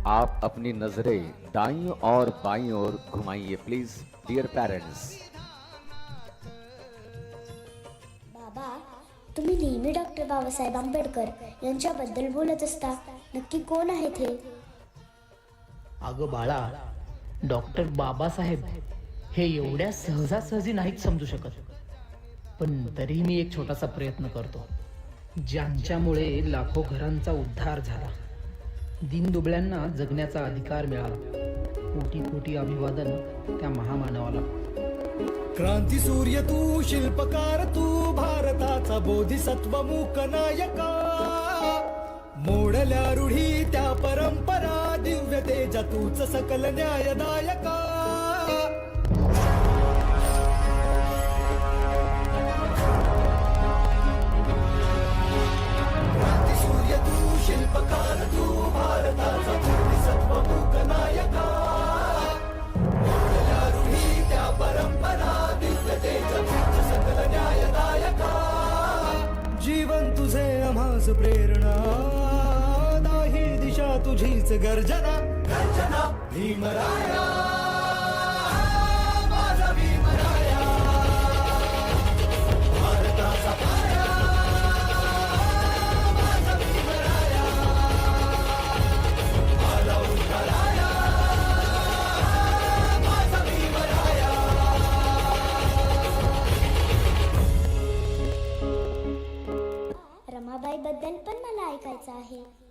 आप अपनी नजरें दाईं और बाईं ओर घुमाइए प्लीज डियर पेरेंट्स। बाबा, तुम्ही नेहमी डॉक्टर बाबासाहेब आंबेडकर यांच्याबद्दल बोलत असता. नक्की कोण आहेत हे? अगं बाळा, डॉक्टर बाबासाहेब हे एवढ्या सहजासहजी नाहीत समजू शकत. पण तरीही मी एक छोटासा प्रयत्न करतो, ज्यांच्यामुळे लाखो घरांचा उद्धार झाला, दीनदुबळ्यांना जगण्याचा अधिकार मिळाला. कोटी कोटी अभिवादन त्या महामानवाला. क्रांती सूर्य तू, शिल्पकार तू, भारताचा बोधिसत्व मूक नायका. मोडल्या रूढी त्या परंपरा, दिव्य तेजा तूच सकल न्यायदायका. क्रांती सूर्य तू, शिल्पकार तू, भारताचा बोधिसत्व मूक नायका. मोडल्या रूढी त्या परंपरा, दिव्य तेजा तूच सकल न्यायदायका. जीवन तुझे आम्हास प्रेरणा, दाही दिशा तुझीच गर्जना. गर्जना भीमराया, माझा भीमराया. भारताचा पाया, माझा भीमराया. आला उठाया, माझा भीमराया. रमाबाई बद्दल पण मला ऐकायचं आहे.